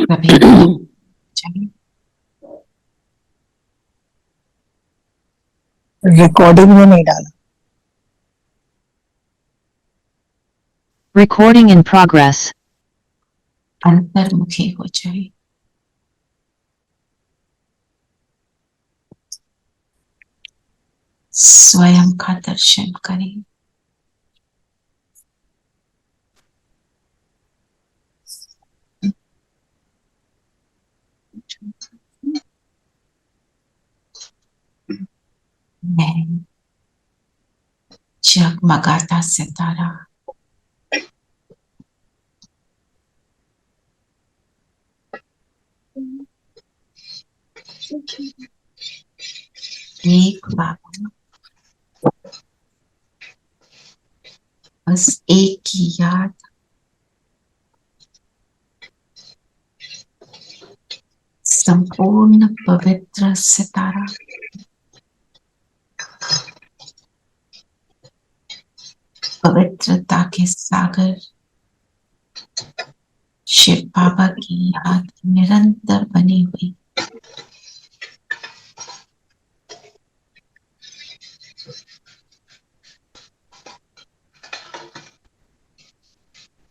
कभी चलिए रिकॉर्डिंग में नहीं डाला। Recording in progress. अंतर्मुखी हो जाए। स्वयं का दर्शन करें। मैं जगमगाता सितारा, एक बाबा, बस एक की याद, संपूर्ण पवित्र सितारा, पवित्रता के सागर, शिव बाबा की याद निरंतर बनी हुई।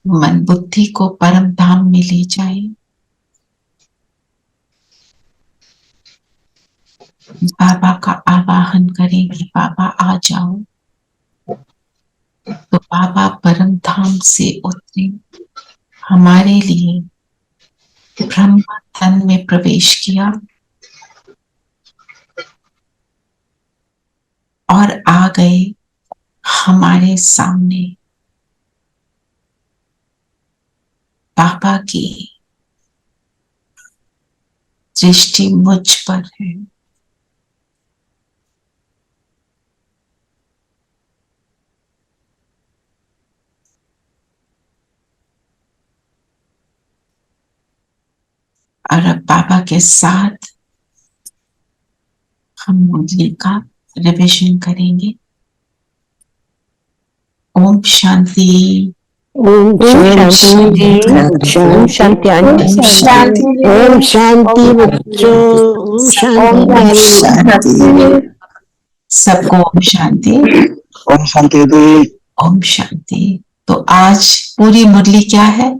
मन बुद्धि को परम धाम में ले जाए। बाबा का आवाहन करेंगे, बाबा आ जाओ, तो बाबा परम धाम से उतरे, हमारे लिए ब्रह्म तन में प्रवेश किया और आ गए हमारे सामने। बाबा की दृष्टि मुझ पर है। और अब बाबा के साथ हम मुरली का रिविजन करेंगे। ओम शांति। ओम शांति। ओम शांति आंटी। ओम शांति बच्चों। ओम शांति। सबको ओम शांति। ओम शांति दीदी। ओम शांति। तो आज पूरी मुरली क्या है?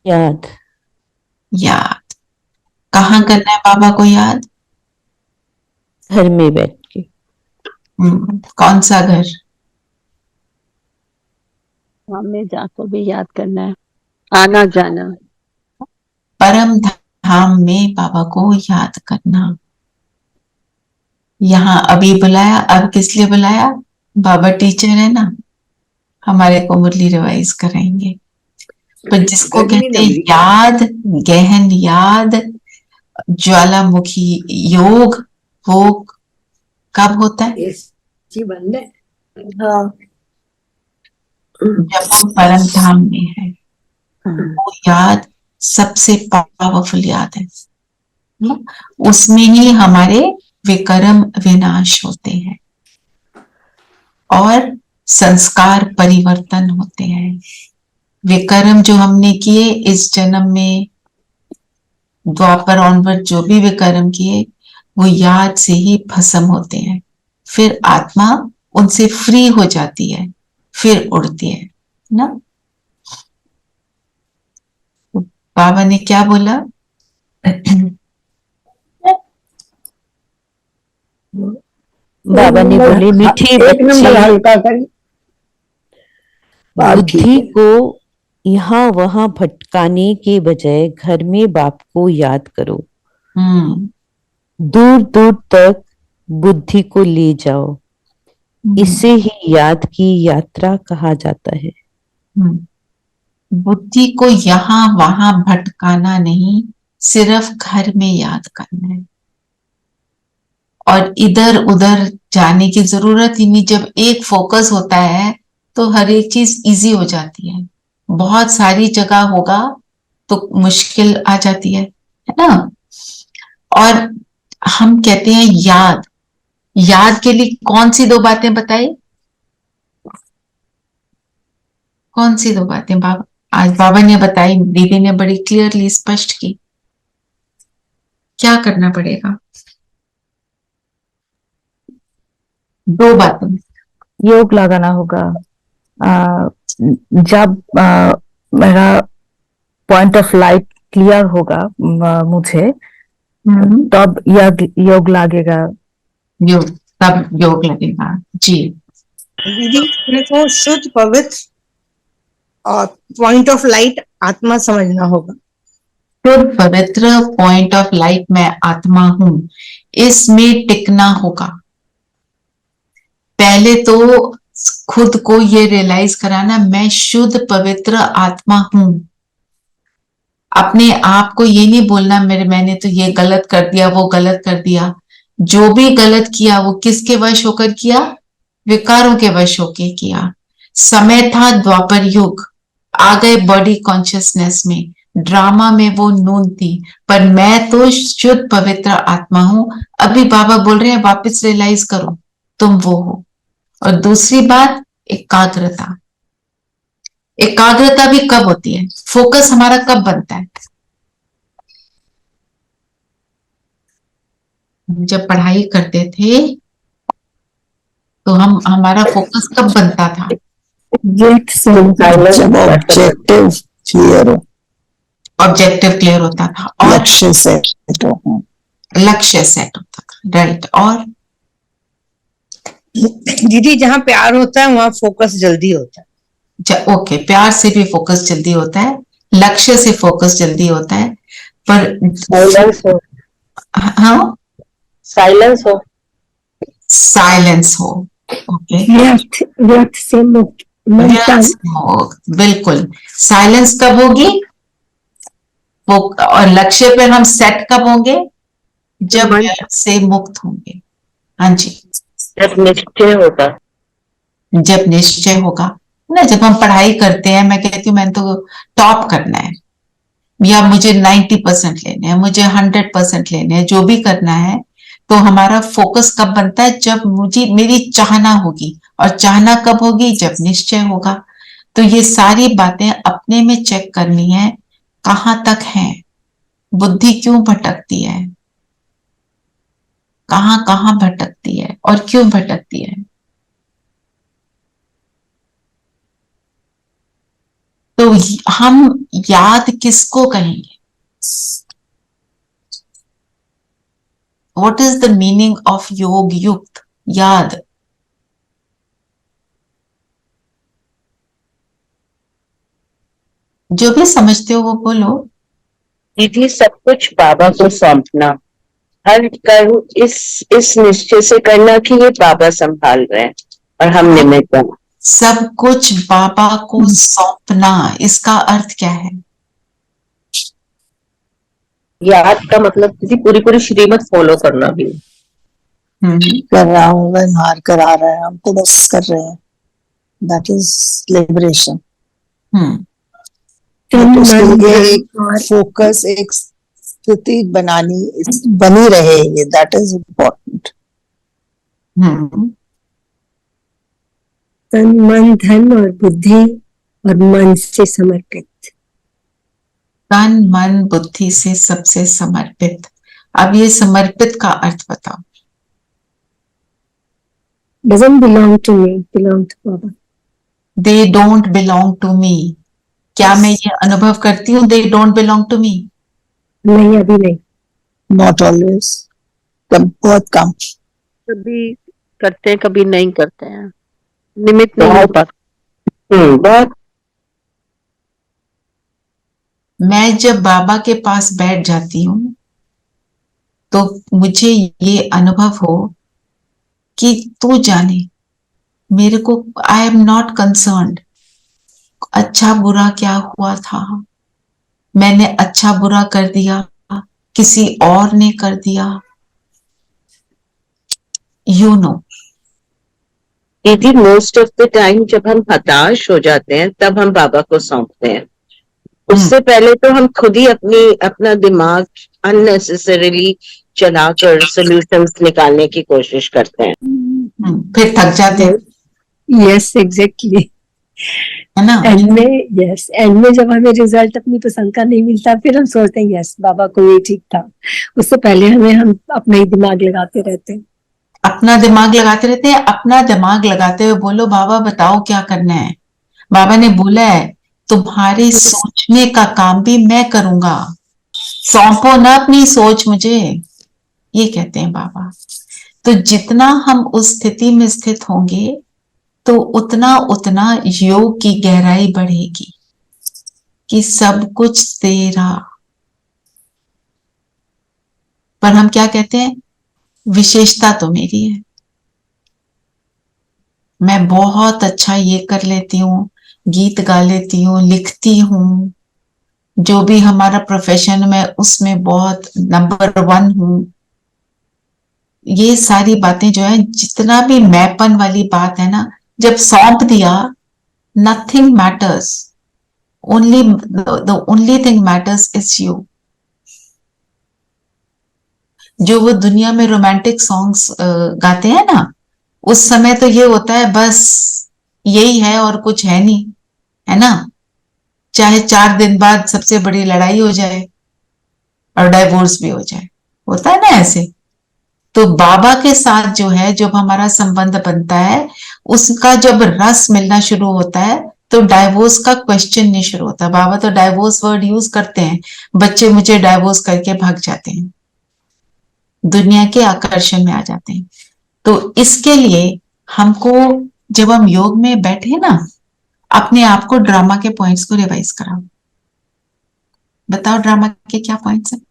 याद। याद। कहाँ करना है बाबा को याद? घर में बैठ के। कौन सा घर? हमें जाकर भी याद करना है, आना जाना। परम धाम में बाबा को याद करना। यहाँ अभी बुलाया, अब किस लिए बुलाया? बाबा टीचर है ना, हमारे को मुरली रिवाइज कराएंगे। पर जिसको कहते हैं याद, गहन याद, ज्वालामुखी योग, वो कब होता है? हाँ। जब हम परम धाम में है। वो याद सबसे पावरफुल याद है। उसमें ही हमारे विकर्म विनाश होते हैं और संस्कार परिवर्तन होते हैं। विकर्म जो हमने किए इस जन्म में, द्वापर ऑनवर्ड जो भी विकर्म किए, वो याद से ही भस्म होते हैं। फिर आत्मा उनसे फ्री हो जाती है, फिर उड़ती है ना। बाबा ने क्या बोला? बाबा ने बोले मीठे बच्चे, बुद्धि को यहाँ वहां भटकाने के बजाय घर में बाप को याद करो। दूर दूर तक बुद्धि को ले जाओ। इसे ही याद की यात्रा कहा जाता है। बुद्धि को यहाँ वहां भटकाना नहीं, सिर्फ घर में याद करना है और इधर उधर जाने की जरूरत ही नहीं। जब एक फोकस होता है तो हर एक चीज इजी हो जाती है। बहुत सारी जगह होगा तो मुश्किल आ जाती है ना। और हम कहते हैं याद, याद के लिए कौन सी दो बातें बताई? कौन सी दो बातें बाबा आज बाबा ने बताई, दीदी ने बड़ी क्लियरली स्पष्ट की। क्या करना पड़ेगा? दो बातों में योग लगाना होगा। जब मेरा पॉइंट ऑफ लाइट क्लियर होगा मुझे, तब योग लगेगा। योग, तब योग लगेगा। जी दीदी, मेरे को शुद्ध पवित्र और पॉइंट ऑफ लाइट आत्मा समझना होगा। शुद्ध पवित्र पॉइंट ऑफ लाइट मैं आत्मा हूं, इसमें टिकना होगा। पहले तो खुद को ये रियलाइज कराना, मैं शुद्ध पवित्र आत्मा हूं। अपने आप को ये नहीं बोलना मैंने तो ये गलत कर दिया, वो गलत कर दिया। जो भी गलत किया वो किसके वश होकर किया? विकारों के वश होकर किया। समय था द्वापर युग, आ गए बॉडी कॉन्शियसनेस में, ड्रामा में वो नून थी, पर मैं तो शुद्ध पवित्र आत्मा हूं। अभी बाबा बोल रहे हैं वापस रियलाइज करो तुम वो हो। और दूसरी बात, एकाग्रता। एकाग्रता भी कब होती है? फोकस हमारा कब बनता है? जब पढ़ाई करते थे तो हमारा फोकस कब बनता था? जब ऑब्जेक्टिव क्लियर हो, ऑब्जेक्टिव क्लियर होता था और लक्ष्य सेट हो। लक्ष्य सेट होता था, राइट। और दीदी, जहाँ प्यार होता है वहाँ फोकस जल्दी होता है। ओके, प्यार से भी फोकस जल्दी होता है, लक्ष्य से फोकस जल्दी होता है, पर साइलेंस हो, हाँ, साइलेंस हो, साइलेंस हो। ओके, व्यर्थ से मुक्त, बिल्कुल। साइलेंस कब होगी? वो, और लक्ष्य पे हम सेट कब होंगे? जब व्यर्थ से मुक्त होंगे। हाँ जी, जब निश्चय होगा। जब निश्चय होगा ना। जब हम पढ़ाई करते हैं, मैं कहती हूँ मैंने तो टॉप करना है, या मुझे 90% लेने हैं, मुझे 100% लेने हैं, जो भी करना है, तो हमारा फोकस कब बनता है? जब मुझे मेरी चाहना होगी। और चाहना कब होगी? जब निश्चय होगा। तो ये सारी बातें अपने में चेक करनी है, कहाँ तक है, बुद्धि क्यों भटकती है, कहाँ कहाँ भटकती है और क्यों भटकती है। तो हम याद किसको कहेंगे? What is the meaning of योग युक्त, याद? जो भी समझते हो वो बोलो। दीदी, सब कुछ बाबा को सौंपना, हर कर्म इस निश्चय से करना कि ये बाबा संभाल रहे हैं और हम निमित्त हैं। सब कुछ बाबा को सौंपना, इसका अर्थ क्या है? याद का मतलब दीदी पूरी श्रीमत फॉलो करना भी। कर रहा हूँ, व्यवहार करा रहे हैं, हम तो बस कर रहे हैं। That is liberation. एक फोकस, एक स्थिति बनी रहे, दैट इज इम्पोर्टेंट। तन मन धन और बुद्धि और मन से समर्पित। तन मन बुद्धि से सबसे समर्पित। अब ये समर्पित का अर्थ बताओ। Doesn't belong to me, belong to Baba. They don't belong to me. क्या मैं ये अनुभव करती हूँ they don't belong to me? नहीं, अभी नहीं। Not always. बहुत कम। कभी करते हैं, कभी नहीं करते हैं, निमित्त नहीं हो पाता। बहुत। मैं जब बाबा के पास बैठ जाती हूँ तो मुझे ये अनुभव हो कि तू जाने, मेरे को आई एम नॉट कंसर्न्ड। अच्छा बुरा क्या हुआ था, मैंने अच्छा बुरा कर दिया, किसी और ने कर दिया, यू नो। दीदी, मोस्ट ऑफ द टाइम जब हम हताश हो जाते हैं तब हम बाबा को सौंपते हैं। उससे पहले तो हम खुद ही अपना दिमाग अननेसेसरीली चलाकर सॉल्यूशंस निकालने की कोशिश करते हैं। फिर थक जाते हैं। Yes, exactly. है ना? एंड में, यस, एंड में जब हमें रिजल्ट अपनी पसंद का नहीं मिलता, फिर हम सोचते हैं यस बाबा को ये ठीक था। उससे पहले हम अपना ही दिमाग लगाते रहते हैं। अपना दिमाग लगाते रहते हैं। अपना दिमाग लगाते हुए बोलो बाबा बताओ क्या करना है। बाबा ने बोला है तुम्हारे सोचने का काम भी मैं करूंगा, सौंपो ना अपनी सोच मुझे, ये कहते हैं बाबा। तो जितना हम उस स्थिति में स्थित होंगे तो उतना उतना योग की गहराई बढ़ेगी कि सब कुछ तेरा। पर हम क्या कहते हैं, विशेषता तो मेरी है, मैं बहुत अच्छा ये कर लेती हूँ, गीत गा लेती हूँ, लिखती हूँ, जो भी हमारा प्रोफेशन में उसमें बहुत नंबर 1 हूँ। ये सारी बातें जो है, जितना भी मैपन वाली बात है ना, जब सौंप दिया, nothing matters, only the only thing matters is you. जो वो दुनिया में रोमांटिक सॉन्ग्स गाते हैं ना, उस समय तो ये होता है बस यही है और कुछ है नहीं, है ना? चाहे 4 दिन बाद सबसे बड़ी लड़ाई हो जाए और डाइवोर्स भी हो जाए, होता है ना ऐसे। तो बाबा के साथ जो है, जब हमारा संबंध बनता है, उसका जब रस मिलना शुरू होता है तो डाइवोर्स का क्वेश्चन नहीं शुरू होता। बाबा तो डाइवोर्स वर्ड यूज करते हैं, बच्चे मुझे डाइवोर्स करके भाग जाते हैं, दुनिया के आकर्षण में आ जाते हैं। तो इसके लिए हमको, जब हम योग में बैठे ना, अपने आप को ड्रामा के पॉइंट्स को रिवाइज कराओ। बताओ ड्रामा के क्या पॉइंट्स हैं?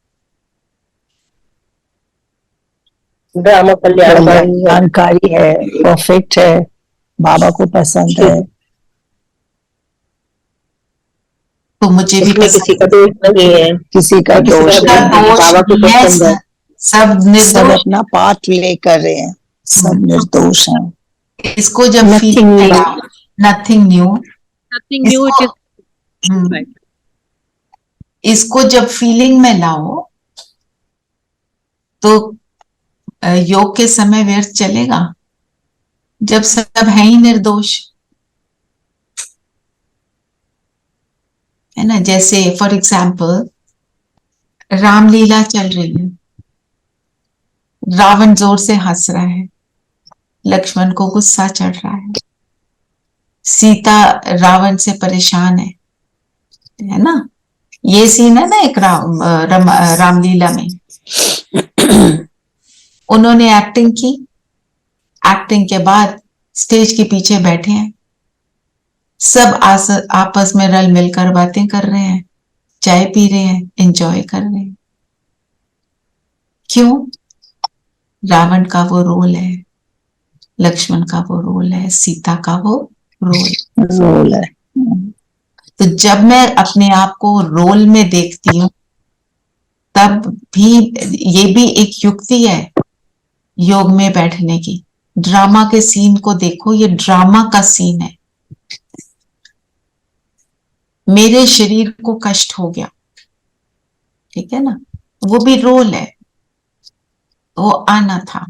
ड्रामा कल्याणकारी है, जानकारी है, परफेक्ट है, बाबा को पसंद है, तो मुझे भी इसमें किसी का दोष नहीं है, किसी का दोष किसी का नहीं है, दोष बाबा को नहीं है, पसंद है। सब सब निर्दोष। अपना पार्ट ले कर रहे हैं, सब निर्दोष हैं। इसको जब Nothing फीलिंग में new. लाओ, nothing new, Nothing new, it is इसको जब फीलिंग में लाओ तो योग के समय व्यर्थ चलेगा, जब सब है ही निर्दोष, है ना? जैसे फॉर एग्जाम्पल रामलीला चल रही है, रावण जोर से हंस रहा है, लक्ष्मण को गुस्सा चढ़ रहा है, सीता रावण से परेशान है ना? ये सीन है ना एक रामलीला में। उन्होंने एक्टिंग की, एक्टिंग के बाद स्टेज के पीछे बैठे हैं, सब आपस में रल मिलकर बातें कर रहे हैं, चाय पी रहे हैं, एंजॉय कर रहे हैं। क्यों? रावण का वो रोल है, लक्ष्मण का वो रोल है, सीता का वो रोल है। तो जब मैं अपने आप को रोल में देखती हूँ, तब भी ये भी एक युक्ति है योग में बैठने की। ड्रामा के सीन को देखो, ये ड्रामा का सीन है। मेरे शरीर को कष्ट हो गया, ठीक है ना, वो भी रोल है, वो आना था,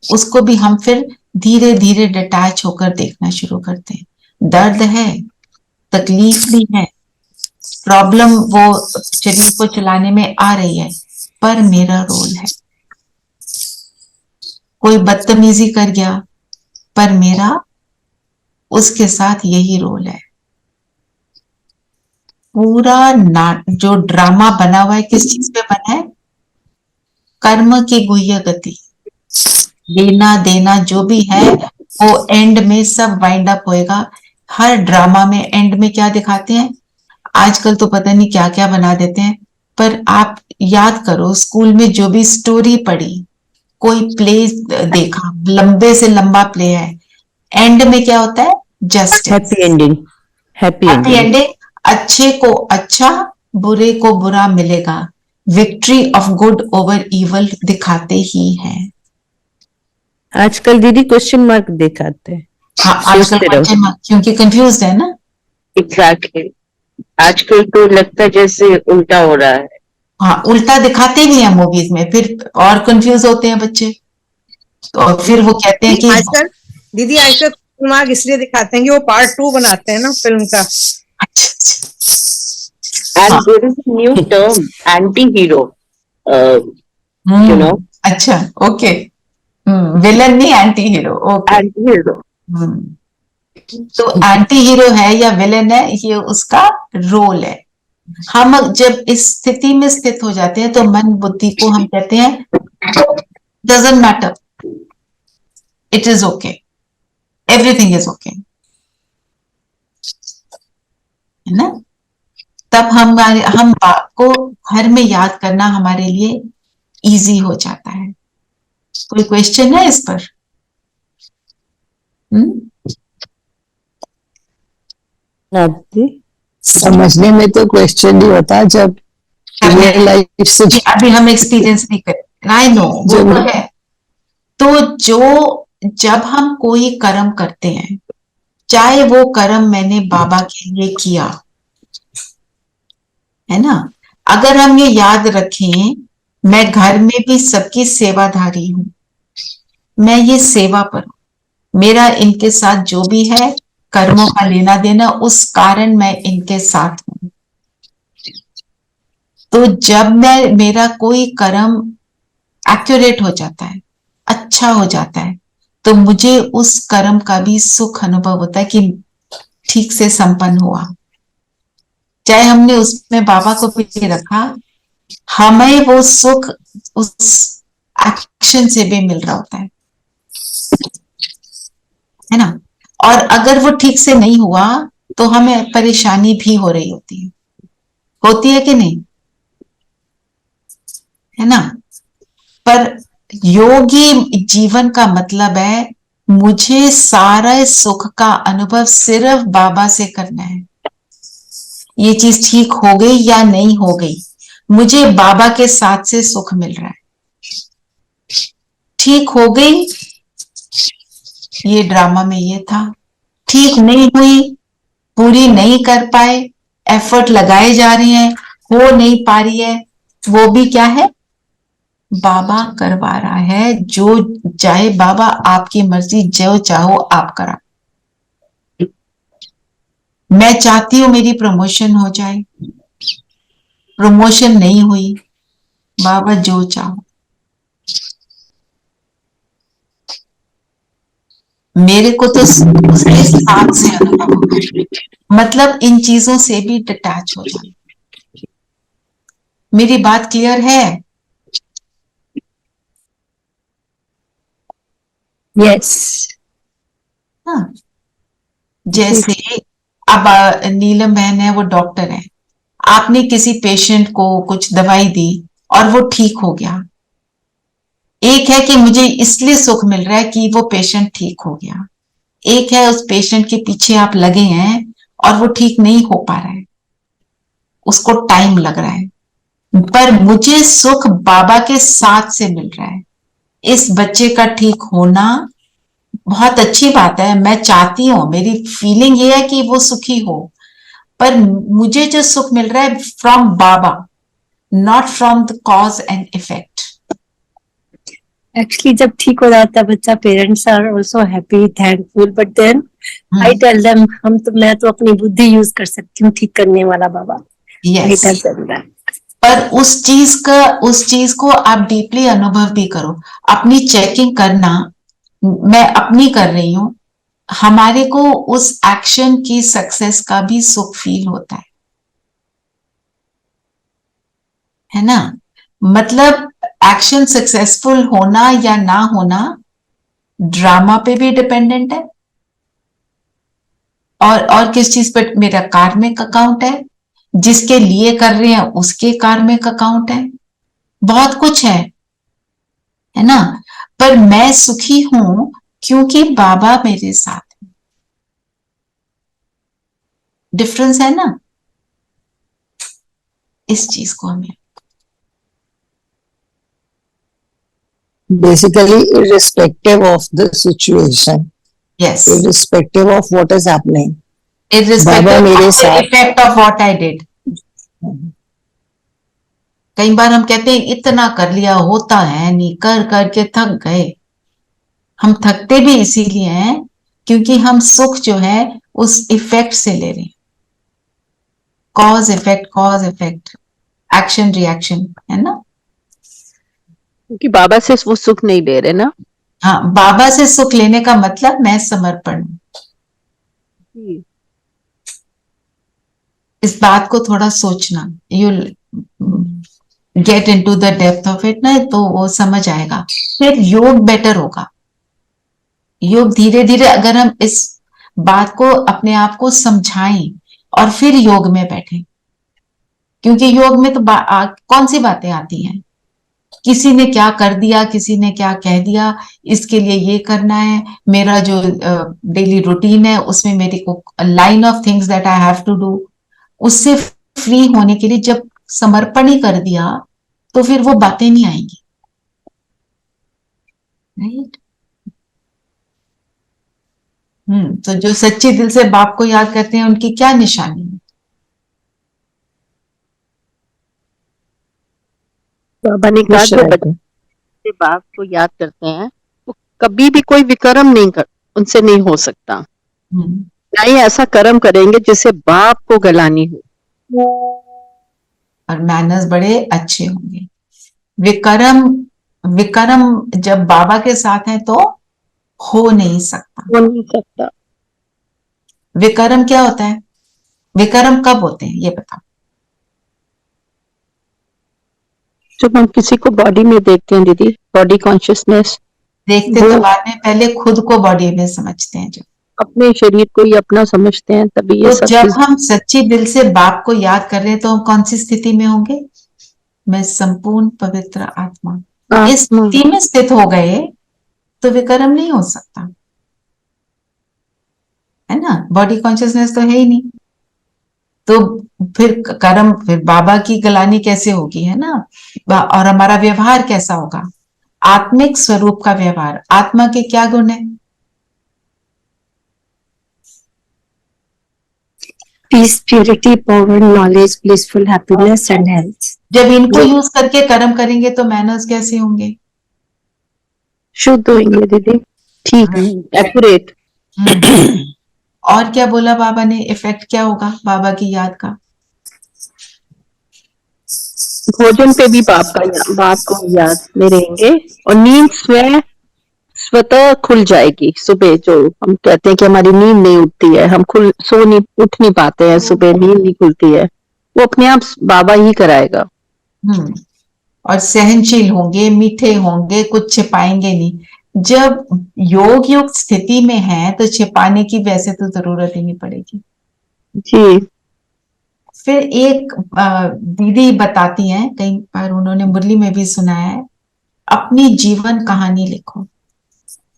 उसको भी हम फिर धीरे धीरे डिटैच होकर देखना शुरू करते हैं। दर्द है, तकलीफ भी है, प्रॉब्लम वो शरीर को चलाने में आ रही है, पर मेरा रोल है। कोई बदतमीजी कर गया, पर मेरा उसके साथ यही रोल है। पूरा जो ड्रामा बना हुआ है, किस चीज पे बना है? कर्म की गुह्य गति, लेना देना जो भी है, वो एंड में सब वाइंड अप होएगा। हर ड्रामा में एंड में क्या दिखाते हैं? आजकल तो पता नहीं क्या क्या बना देते हैं, पर आप याद करो, स्कूल में जो भी स्टोरी पढ़ी, कोई प्ले देखा, लंबे से लंबा प्ले है, एंड में क्या होता है? Justice, happy ending, happy ending. अच्छे को अच्छा, बुरे को बुरा मिलेगा। Victory of good over evil दिखाते ही हैं। आजकल दीदी क्वेश्चन मार्क दिखाते हैं। हाँ, आजकल क्वेश्चन मार्क, क्योंकि कंफ्यूज है ना। एग्जैक्टली, आजकल तो लगता है जैसे उल्टा हो रहा है। हाँ, उल्टा दिखाते भी हैं मूवीज में, फिर और कंफ्यूज होते हैं बच्चे, तो फिर वो कहते हैं कि आजकल दीदी, आजकल दिमाग इसलिए दिखाते हैं कि वो पार्ट 2 बनाते हैं ना फिल्म का। अच्छा अच्छा And हाँ there is a new term, anti-hero. You know, अच्छा ओके विलन नहीं एंटी हीरो ओके anti-hero. तो एंटी हीरो है या विलन है ये उसका रोल है। हम जब इस स्थिति में स्थित हो जाते हैं तो मन बुद्धि को हम कहते हैं doesn't matter, it is okay, everything is okay, है ना। तब हम बाप को घर में याद करना हमारे लिए इजी हो जाता है। कोई क्वेश्चन है इस पर? समझने में तो क्वेश्चन नहीं होता जब रियल लाइफ से अभी हम एक्सपीरियंस नहीं कर, आई नो वो तो है। तो जब हम कोई कर्म करते हैं, चाहे वो कर्म मैंने बाबा के लिए किया है ना, अगर हम ये याद रखें मैं घर में भी सबकी सेवाधारी हूं, मैं ये सेवा पर हूं, मेरा इनके साथ जो भी है कर्मों का लेना देना उस कारण मैं इनके साथ हूं। तो जब मेरा कोई कर्म एक्यूरेट हो जाता है, अच्छा हो जाता है, तो मुझे उस कर्म का भी सुख अनुभव होता है कि ठीक से संपन्न हुआ। चाहे हमने उसमें बाबा को भी रखा, हमें वो सुख उस एक्शन से भी मिल रहा होता है ना। और अगर वो ठीक से नहीं हुआ तो हमें परेशानी भी हो रही होती है कि नहीं, है ना। पर योगी जीवन का मतलब है मुझे सारा सुख का अनुभव सिर्फ बाबा से करना है। ये चीज ठीक हो गई या नहीं हो गई, मुझे बाबा के साथ से सुख मिल रहा है। ठीक हो गई, ये ड्रामा में ये था। ठीक नहीं हुई, पूरी नहीं कर पाए, एफर्ट लगाए जा रहे हैं, हो नहीं पा रही है, वो भी क्या है, बाबा करवा रहा है। जो चाहे बाबा, आपकी मर्जी, जो चाहो आप करा। मैं चाहती हूं मेरी प्रमोशन हो जाए, प्रमोशन नहीं हुई, बाबा जो चाहो। मेरे को तो उसके साथ से अनुभव होगा, मतलब इन चीजों से भी डिटैच हो जाना। मेरी बात क्लियर है? यस। हाँ, जैसे अब नीलम बहन है, वो डॉक्टर है, आपने किसी पेशेंट को कुछ दवाई दी और वो ठीक हो गया। एक है कि मुझे इसलिए सुख मिल रहा है कि वो पेशेंट ठीक हो गया, एक है उस पेशेंट के पीछे आप लगे हैं और वो ठीक नहीं हो पा रहा है, उसको टाइम लग रहा है, पर मुझे सुख बाबा के साथ से मिल रहा है। इस बच्चे का ठीक होना बहुत अच्छी बात है, मैं चाहती हूं, मेरी फीलिंग ये है कि वो सुखी हो, पर मुझे जो सुख मिल रहा है फ्रॉम बाबा, not from the cause and effect. Actually जब ठीक हो जाता है बच्चा, parents are also happy, thankful, but then I tell them मैं तो अपनी बुद्धि यूज कर सकती हूँ ठीक करने वाला बाबा। I tell them that. पर उस चीज को आप डीपली अनुभव भी करो, अपनी चेकिंग करना। मैं अपनी कर रही हूं, हमारे को उस एक्शन की सक्सेस का भी सुख फील होता है ना। मतलब एक्शन सक्सेसफुल होना या ना होना ड्रामा पे भी डिपेंडेंट है, और किस चीज पे, मेरा कार्मिक अकाउंट है, जिसके लिए कर रहे हैं उसके कार्मिक अकाउंट है, बहुत कुछ है ना। पर मैं सुखी हूं क्योंकि बाबा मेरे साथ है। डिफरेंस है ना, इस चीज को हमें basically irrespective of the situation, yes, irrespective of what is happening, irrespective मेरे of the साथ। effect of what I did। कई बार हम कहते हैं इतना कर लिया, होता है नहीं, कर करके थक गए। हम थकते भी इसीलिए हैं क्योंकि हम सुख जो है उस इफेक्ट से ले रहे हैं, कॉज इफेक्ट, एक्शन रिएक्शन, है ना। क्योंकि बाबा से वो सुख नहीं ले रहे ना। हाँ, बाबा से सुख लेने का मतलब मैं समर्पण हूं। जी। इस बात को थोड़ा सोचना, you get into the depth of it ना, तो वो समझ आएगा, फिर योग बेटर होगा। योग धीरे धीरे अगर हम इस बात को अपने आप को समझाएं और फिर योग में बैठें, क्योंकि योग में तो कौन सी बातें आती हैं, किसी ने क्या कर दिया, किसी ने क्या कह दिया, इसके लिए ये करना है, मेरा जो डेली रूटीन है उसमें मेरे को line of things that I have to do. उससे फ्री होने के लिए जब समर्पण ही कर दिया तो फिर वो बातें नहीं आएंगी, राइट। तो जो सच्चे दिल से बाप को याद करते हैं उनकी क्या निशानी है? बाबा ने कहा खुश जो रहते हैं। बच्चे बाप को याद करते हैं वो कभी भी कोई विकर्म नहीं कर उनसे नहीं हो सकता, हम्म, ना ही ऐसा कर्म करेंगे जिससे बाप को गलानी हो। और मैनर्स बड़े अच्छे होंगे। विक्रम विक्रम जब बाबा के साथ है तो हो नहीं सकता। हो नहीं सकता। विक्रम क्या होता है? विक्रम कब होते हैं ये बताओ। जब हम किसी को बॉडी में देखते हैं दीदी, बॉडी कॉन्शियसनेस, देखते वो तो बाद में, पहले खुद को बॉडी में समझते हैं। जब अपने शरीर को ही अपना समझते हैं, तभी ये तो सब जब चीज। हम सच्ची दिल से बाप को याद कर रहे हैं तो हम कौन सी स्थिति में होंगे? मैं संपूर्ण पवित्र आत्मा, इस स्थिति में स्थित हो गए तो विक्रम नहीं हो सकता, है ना। बॉडी कॉन्शियसनेस तो है ही नहीं, तो फिर कर्म, फिर बाबा की गलानी कैसे होगी, है ना। और हमारा व्यवहार कैसा होगा? आत्मिक स्वरूप का व्यवहार। आत्मा के क्या गुण है? Peace, purity, power, knowledge, blissful happiness and health. जब इनको यूज करके कर्म करेंगे तो मैनर्स कैसे होंगे? शुद्ध होंगे दीदी, ठीक, एक्यूरेट। और क्या बोला बाबा ने? इफेक्ट क्या होगा बाबा की याद का? भोजन पे भी बाप को याद में रहेंगे, और नींद स्वतः खुल जाएगी। सुबह जो हम कहते हैं कि हमारी नींद नहीं उठती है, हम उठ नहीं पाते हैं, सुबह नींद नहीं खुलती है, वो अपने आप बाबा ही कराएगा। और सहनशील होंगे, मीठे होंगे, कुछ छिपाएंगे नहीं। जब योग युक्त स्थिति में है तो छिपाने की वैसे तो जरूरत ही नहीं पड़ेगी। जी। फिर एक दीदी बताती हैं, कई बार उन्होंने मुरली में भी सुना है, अपनी जीवन कहानी लिखो।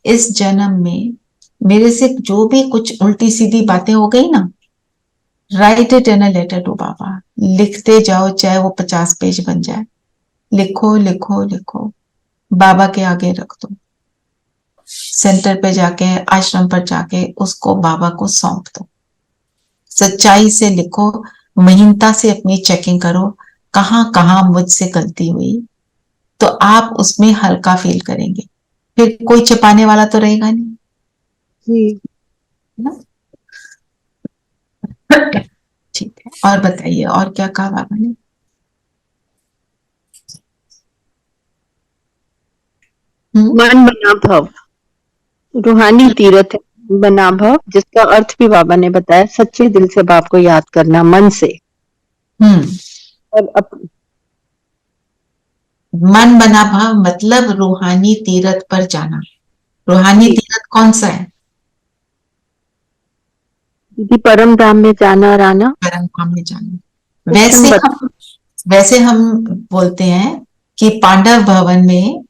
इस जन्म में मेरे से जो भी कुछ उल्टी सीधी बातें हो गई ना, write it in a letter to बाबा। लिखते जाओ, चाहे वो 50 पेज बन जाए। लिखो लिखो लिखो, बाबा के आगे रख दो, सेंटर पे जाके, आश्रम पर जाके उसको बाबा को सौंप दो। सच्चाई से लिखो, महीनता से अपनी चेकिंग करो, कहां कहां मुझसे गलती हुई, तो आप उसमें हल्का फील करेंगे। फिर कोई छिपाने वाला तो रहेगा नहीं, ना। ठीक है, और बताइए, और क्या कहा बाबा ने? मन बना भव, रूहानी तीर्थ बना भव, जिसका अर्थ भी बाबा ने बताया, सच्चे दिल से बाप को याद करना मन से। और मन बना भाव मतलब रूहानी तीरथ पर जाना। रूहानी तीरथ कौन सा है? दीदी परम धाम में जाना और आना। परम धाम में जाना। वैसे हम बोलते हैं कि पांडव भवन में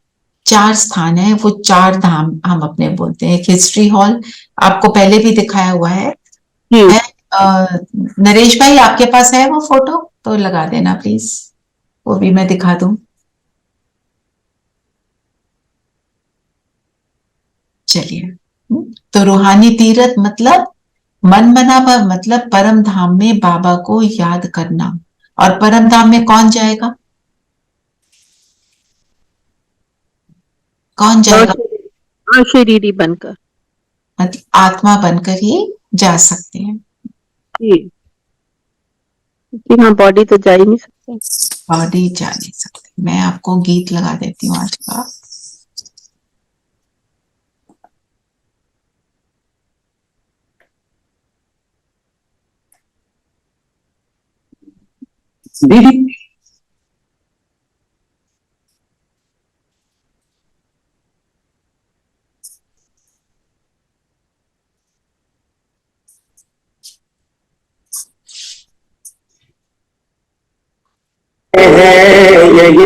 4 स्थान है, वो 4 धाम हम अपने बोलते हैं। एक हिस्ट्री हॉल आपको पहले भी दिखाया हुआ है। नरेश भाई आपके पास है वो फोटो? तो लगा देना प्लीज, वो भी मैं दिखा दूं। चलिए, तो रूहानी तीरथ मतलब मन बना भाव, मतलब परम धाम में बाबा को याद करना। और परम धाम में कौन जाएगा? कौन जाएगा? अशरीरी बनकर। आत्मा बनकर ही जा सकते हैं। जी जी हाँ, बॉडी तो जा ही नहीं सकती। बॉडी जा नहीं सकती। मैं आपको गीत लगा देती हूँ आज का। दीदी यही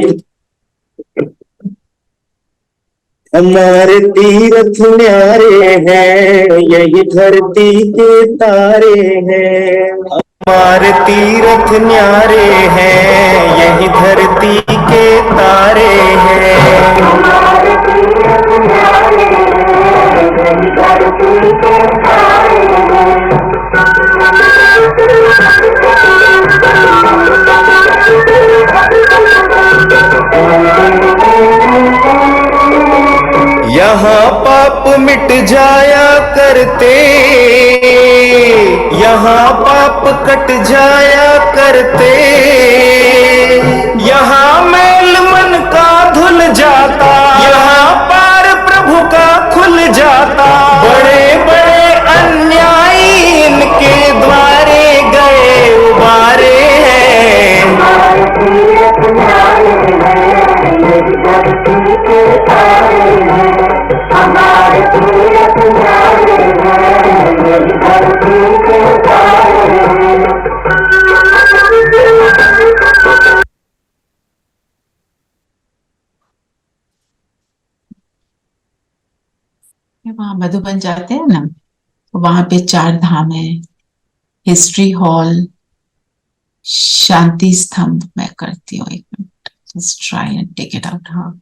हमारे तीरथ न्यारे हैं, यही धरती के तारे हैं। हमारे तीरथ न्यारे हैं, यही धरती के तारे हैं। यहाँ पाप मिट जाया करते, यहाँ पाप कट जाया करते, यहाँ मैल मन का धुल जाता, यहाँ पार प्रभु का खुल जाता। बड़े बड़े अन्यायी इनके द्वारे गए उबारे हैं। वहां मधुबन जाते हैं ना, तो वहां पे 4 धाम है, हिस्ट्री हॉल, शांति स्तंभ। मैं करती हूँ 1 minute, just try and take it out. हाँ,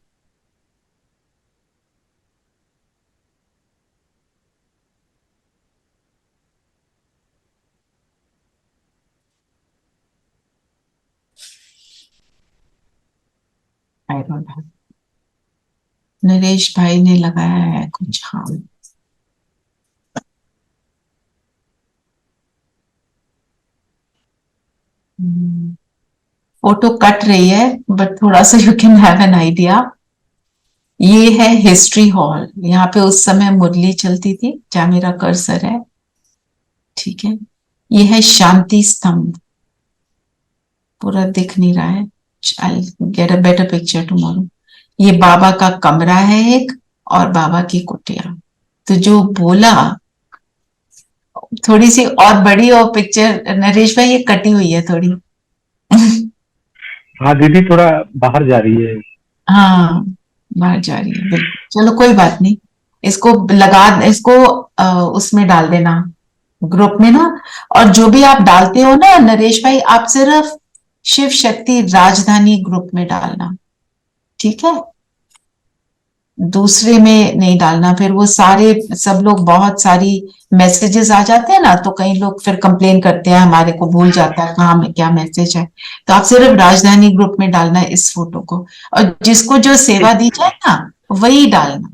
आई डोंट हैव। नरेश भाई ने लगाया है कुछ। हाँ, फोटो कट रही है बट थोड़ा सा you can have an idea. ये है हिस्ट्री हॉल। यहाँ पे उस समय मुरली चलती थी, जहाँ मेरा कर्सर है, ठीक है। ये है शांति स्तंभ। पूरा दिख नहीं रहा है, I get a better picture tomorrow. ये बाबा का कमरा है एक, और बाबा की कुटिया। तो जो बोला, थोड़ी सी और बड़ी और पिक्चर नरेश भाई ये कटी हुई है थोड़ी। हाँ दीदी, थोड़ा बाहर जा रही है। हाँ, बाहर जा रही है, बिल्कुल। चलो कोई बात नहीं, इसको इसको उसमें डाल देना, ग्रुप में ना। और जो भी आप डालते हो ना नरेश भाई, आप सिर्फ शिव शक्ति राजधानी ग्रुप में डालना, ठीक है। दूसरे में नहीं डालना, फिर वो सारे सब लोग, बहुत सारी मैसेजेस आ जाते हैं ना, तो कई लोग फिर कंप्लेन करते हैं, हमारे को भूल जाता है कहाँ में क्या मैसेज है। तो आप सिर्फ राजधानी ग्रुप में डालना है इस फोटो को, और जिसको जो सेवा दी जाए ना वही डालना।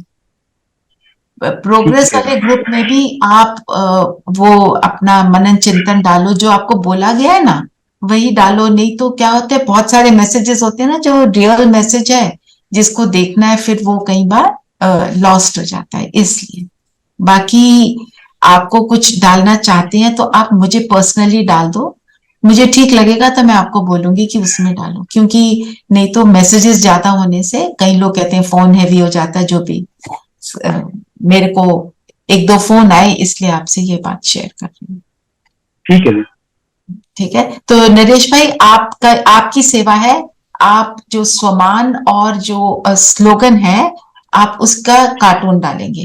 प्रोग्रेस वाले ग्रुप में भी आप वो अपना मनन चिंतन डालो, जो आपको बोला गया है ना वही डालो। नहीं तो क्या होता है, बहुत सारे मैसेजेस होते हैं ना जो रियल मैसेज है, जिसको देखना है फिर वो कई बार लॉस्ट हो जाता है, इसलिए। बाकी आपको कुछ डालना चाहते हैं तो आप मुझे पर्सनली डाल दो, मुझे ठीक लगेगा तो मैं आपको बोलूंगी कि उसमें डालो, क्योंकि नहीं तो मैसेजेस ज्यादा होने से कई लोग कहते हैं फोन हैवी हो जाता है। जो भी मेरे को 1-2 फोन आए, इसलिए आपसे ये बात शेयर कर रही हूँ। ठीक है, ठीक है। तो नरेश भाई, आपकी सेवा है, आप जो स्वमान और जो स्लोगन है, आप उसका कार्टून डालेंगे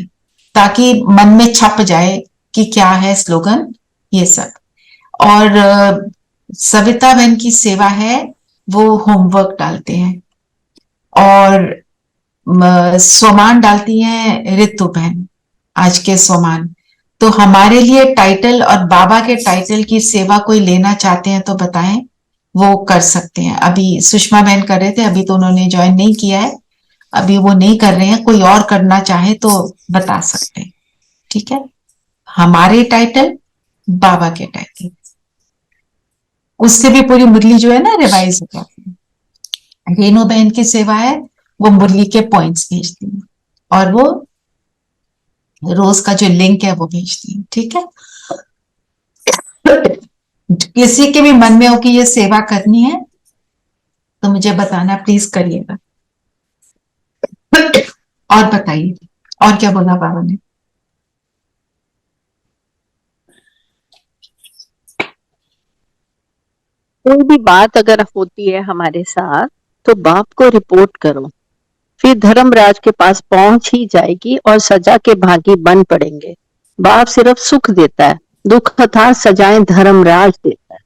ताकि मन में छप जाए कि क्या है स्लोगन, ये सब। और सविता बहन की सेवा है, वो होमवर्क डालते हैं, और स्वमान डालती हैं ऋतु बहन, आज के स्वमान। तो हमारे लिए टाइटल और बाबा के टाइटल की सेवा कोई लेना चाहते हैं तो बताएं, वो कर सकते हैं। अभी सुषमा बहन कर रहे थे, अभी तो उन्होंने ज्वाइन नहीं किया है, अभी वो नहीं कर रहे हैं। कोई और करना चाहे तो बता सकते हैं, ठीक है। हमारे टाइटल, बाबा के टाइटल, उससे भी पूरी मुरली जो है ना रिवाइज हो जाती है। रेणु बहन की सेवा है, वो मुरली के पॉइंट्स भेजती है और वो रोज का जो लिंक है वो भेजती है। ठीक है, किसी के भी मन में हो कि ये सेवा करनी है तो मुझे बताना, प्लीज करिएगा। और बताइए, और क्या बोला बाबा ने? कोई भी बात अगर होती है हमारे साथ तो बाप को रिपोर्ट करो, फिर धर्मराज के पास पहुंच ही जाएगी और सजा के भागी बन पड़ेंगे। बाप सिर्फ सुख देता है, दुख तथा सजाएं धर्मराज देता है।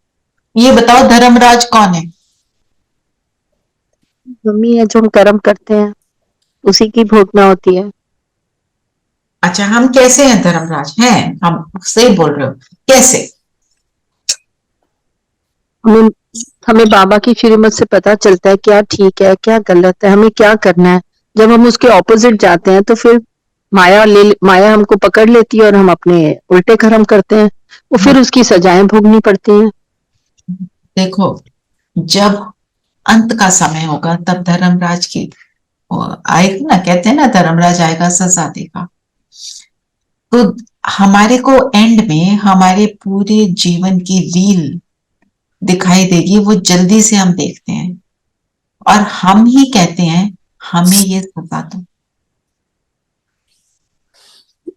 ये बताओ धर्मराज कौन है? मम्मी है जो हम कर्म करते हैं उसी की भोगना होती है। अच्छा, हम कैसे हैं धर्मराज? हैं, हम सही बोल रहे हो, कैसे? हमें हमें बाबा की श्रीमत से पता चलता है क्या ठीक है क्या गलत है, हमें क्या करना है। जब हम उसके ऑपोजिट जाते हैं तो फिर माया हमको पकड़ लेती है और हम अपने उल्टे कर्म करते हैं, वो फिर उसकी सजाएं भोगनी पड़ती हैं। देखो, जब अंत का समय होगा तब धर्मराज की आएगा ना, कहते हैं ना धर्मराज आएगा सजा देगा। तो हमारे को एंड में हमारे पूरे जीवन की रील दिखाई देगी, वो जल्दी से हम देखते हैं और हम ही कहते हैं हमें ये सजा दो,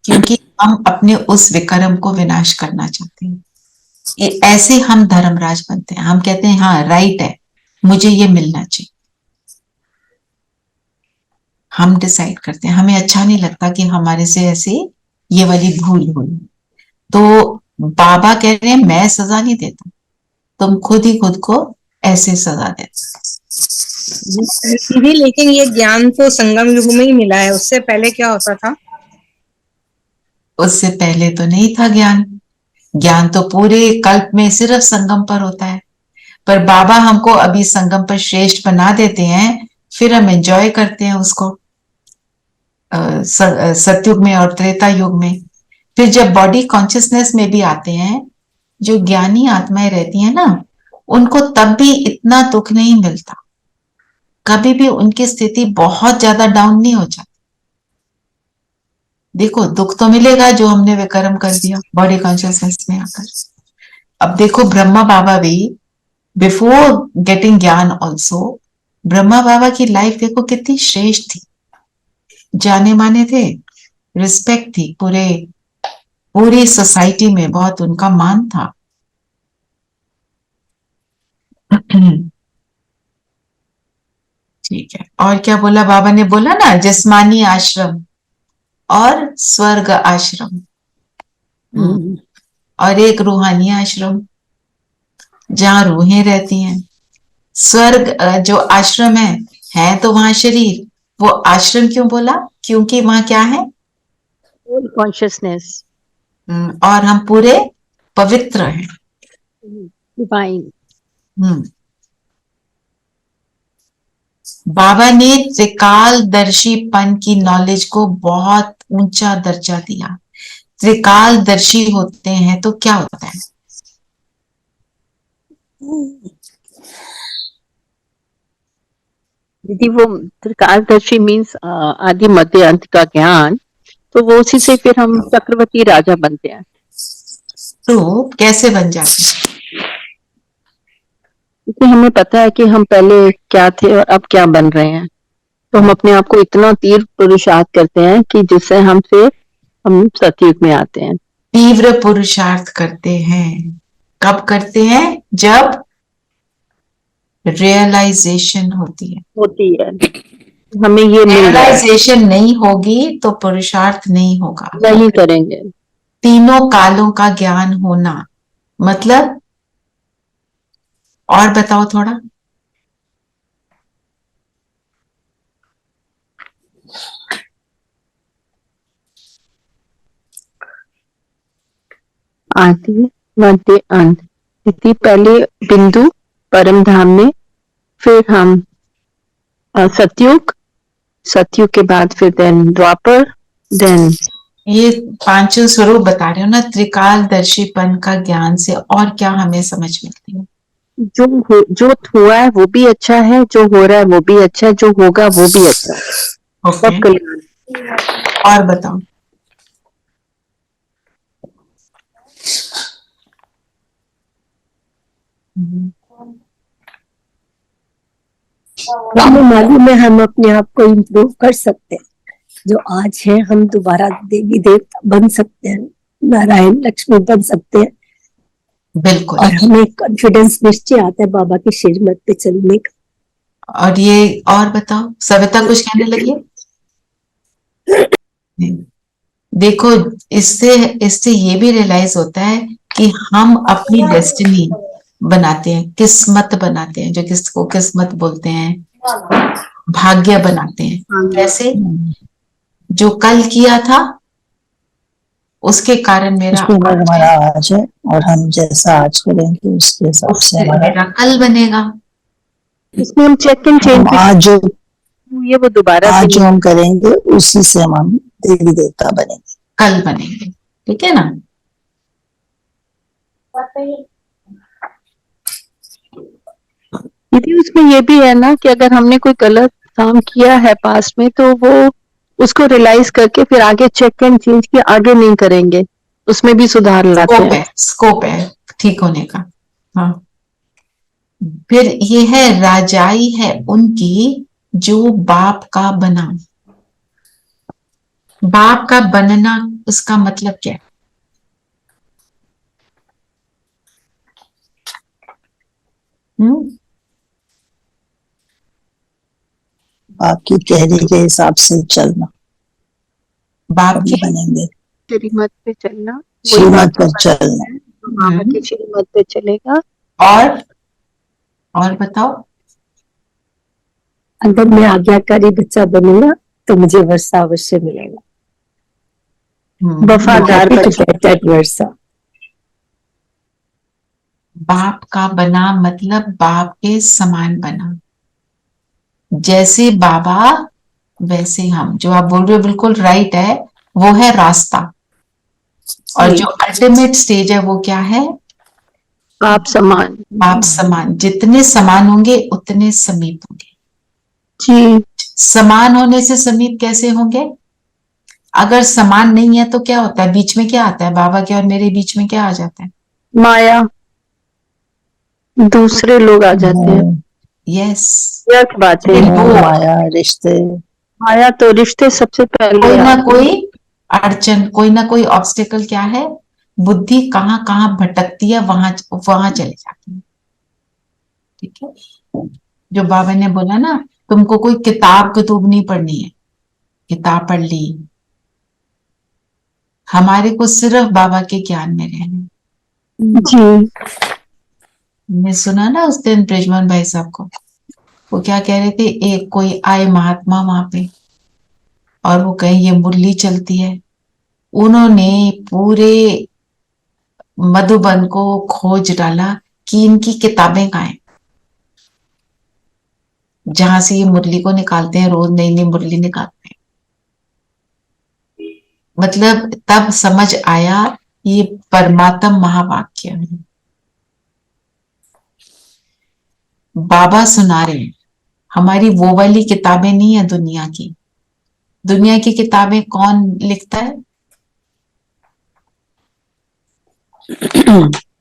क्योंकि हम अपने उस विक्रम को विनाश करना चाहते हैं। ऐसे हम धर्मराज बनते हैं, हम कहते हैं हाँ राइट है, मुझे ये मिलना चाहिए। हम डिसाइड करते हैं, हमें अच्छा नहीं लगता कि हमारे से ऐसे ये वाली भूल हुई। तो बाबा कह रहे हैं मैं सजा नहीं देता, तुम खुद ही खुद को ऐसे सजा देते। दीदी लेकिन ये ज्ञान तो संगम युग में ही मिला है, उससे पहले क्या होता था? उससे पहले तो नहीं था ज्ञान। ज्ञान तो पूरे कल्प में सिर्फ संगम पर होता है, पर बाबा हमको अभी संगम पर श्रेष्ठ बना देते हैं, फिर हम एंजॉय करते हैं उसको सतयुग में और त्रेता युग में। फिर जब बॉडी कॉन्शियसनेस में भी आते हैं, जो ज्ञानी आत्माएं रहती हैं ना, उनको तब भी इतना दुख नहीं मिलता, कभी भी उनकी स्थिति बहुत ज्यादा डाउन नहीं हो जाती। देखो, दुख तो मिलेगा जो हमने विकर्म कर दिया बॉडी कॉन्शियसनेस में आकर। अब देखो ब्रह्मा बाबा भी बिफोर गेटिंग ज्ञान ऑल्सो, ब्रह्मा बाबा की लाइफ देखो कितनी श्रेष्ठ थी, जाने माने थे, रिस्पेक्ट थी, पूरी सोसाइटी में बहुत उनका मान था। ठीक है, और क्या बोला बाबा ने? बोला ना जिस्मानी आश्रम और स्वर्ग आश्रम, और एक रूहानी आश्रम जहां रूहें रहती हैं। स्वर्ग जो आश्रम है तो वहां शरीर, वो आश्रम क्यों बोला? क्योंकि वहां क्या है? कॉन्शियसनेस, और हम पूरे पवित्र हैं, डिवाइन। बाबा ने त्रिकालदर्शीपन की नॉलेज को बहुत ऊंचा दर्जा दिया। त्रिकालदर्शी होते हैं तो क्या होता है? दीदी वो त्रिकालदर्शी मीन्स आदि मध्य अंत का ज्ञान, तो वो उसी से फिर हम चक्रवर्ती राजा बनते हैं। तो कैसे बन जाते हैं? क्योंकि हमें पता है कि हम पहले क्या थे और अब क्या बन रहे हैं, तो हम अपने आप को इतना तीव्र पुरुषार्थ करते हैं कि जिससे हम सतयुग में आते हैं। तीव्र पुरुषार्थ करते हैं, कब करते हैं? जब रियलाइजेशन होती है। हमें ये रियलाइजेशन नहीं होगी तो पुरुषार्थ नहीं होगा, नहीं करेंगे। तीनों कालों का ज्ञान होना मतलब, और बताओ थोड़ा। आदि मध्य अंत, इति पहले बिंदु परम धाम में, फिर हम सतयुग के बाद फिर देन द्वापर, देन ये पांचों स्वरूप बता रहे हो ना, त्रिकालदर्शीपन का ज्ञान से और क्या हमें समझ मिलती है? जो हुआ है वो भी अच्छा है, जो हो रहा है वो भी अच्छा है, जो होगा वो भी अच्छा है। ओके, सब कल्याण। और बताओ। हमें मालूम है हम अपने आप को इम्प्रूव कर सकते हैं। जो आज है हम दोबारा देवी देवता बन सकते हैं, नारायण लक्ष्मी बन सकते हैं, बिल्कुल। और हमें कॉन्फिडेंस निश्चय आता है बाबा की श्रीमत पे चलने का। और ये और बताओ, सविता कुछ कहने लगी? देखो, इससे इससे ये भी रियलाइज होता है कि हम अपनी डेस्टिनी बनाते हैं, किस्मत बनाते हैं, जो किसको किस्मत बोलते हैं, भाग्य बनाते हैं। कैसे? जो कल किया था उसके कारण मेरा उसके बाद आज हमारा है, आज है, और हम जैसा आज करेंगे उसके हिसाब से उससे हमारा मेरा कल बनेगा। इसमें हम चेक एंड चेंज हम भी आज जो ये वो दोबारा से जो नहीं। हम करेंगे उसी से हम देवी देवता बनेंगे। कल बनेंगे, ठीक है ना? दीदी उसमें ये भी है ना कि अगर हमने कोई गलत काम किया है पास्ट में तो वो उसको रियलाइज करके फिर आगे चेक एंड चेंज के आगे नहीं करेंगे, उसमें भी सुधार लाते हैं। स्कोप है ठीक होने का। हाँ, फिर ये है राजाई है उनकी जो बाप का बना। बाप का बनना, उसका मतलब क्या है? आपकी कहने के हिसाब से चलना, बाप तभी की बनेंगे। श्रीमत पे चलना, वही श्रीमत बाबा पर चलना। है, तो बाबा की श्रीमत पे चलेगा। और बताओ। अगर मैं आज्ञाकारी बच्चा बनूंगा तो मुझे वर्षा अवश्य मिलेगा। वफादार Happy to बच्चा। get that वर्षा। बाप का बना मतलब बाप के समान बना। जैसे बाबा वैसे हम, जो आप बोल रहे हो बिल्कुल राइट है, वो है रास्ता। और जो अल्टीमेट स्टेज है वो क्या है? आप समान। बाप समान। जितने समान होंगे उतने समीप होंगे। जी। समान होने से समीप कैसे होंगे? अगर समान नहीं है तो क्या होता है? बीच में क्या आता है? बाबा के और मेरे बीच में क्या आ जाता है? माया, दूसरे लोग आ जाते हैं। यस, यह बात है। माया, रिश्ते। माया तो रिश्ते सबसे पहले कोई ना आते हैं। कोई अड़चन, कोई ना कोई ऑब्स्टिकल क्या है? बुद्धि कहाँ कहाँ भटकती है, वहां वहां चले जाती है। ठीक है, जो बाबा ने बोला ना, तुमको कोई किताब कुतुब नहीं पढ़नी है, किताब पढ़ ली, हमारे को सिर्फ बाबा के ज्ञान में रहना। जी। मैं सुना ना उस दिन ब्रिजमोहन भाई साहब को, वो क्या कह रहे थे, एक कोई आए महात्मा वहां पे और वो कहे ये मुरली चलती है। उन्होंने पूरे मधुबन को खोज डाला कि इनकी किताबें कहाँ हैं, जहां से ये मुरली को निकालते हैं, रोज नई नई मुरली निकालते हैं। मतलब तब समझ आया ये परमात्म महावाक्य है। बाबा सुना रहे हैं, हमारी वो वाली किताबें नहीं है दुनिया की। दुनिया की किताबें कौन लिखता है?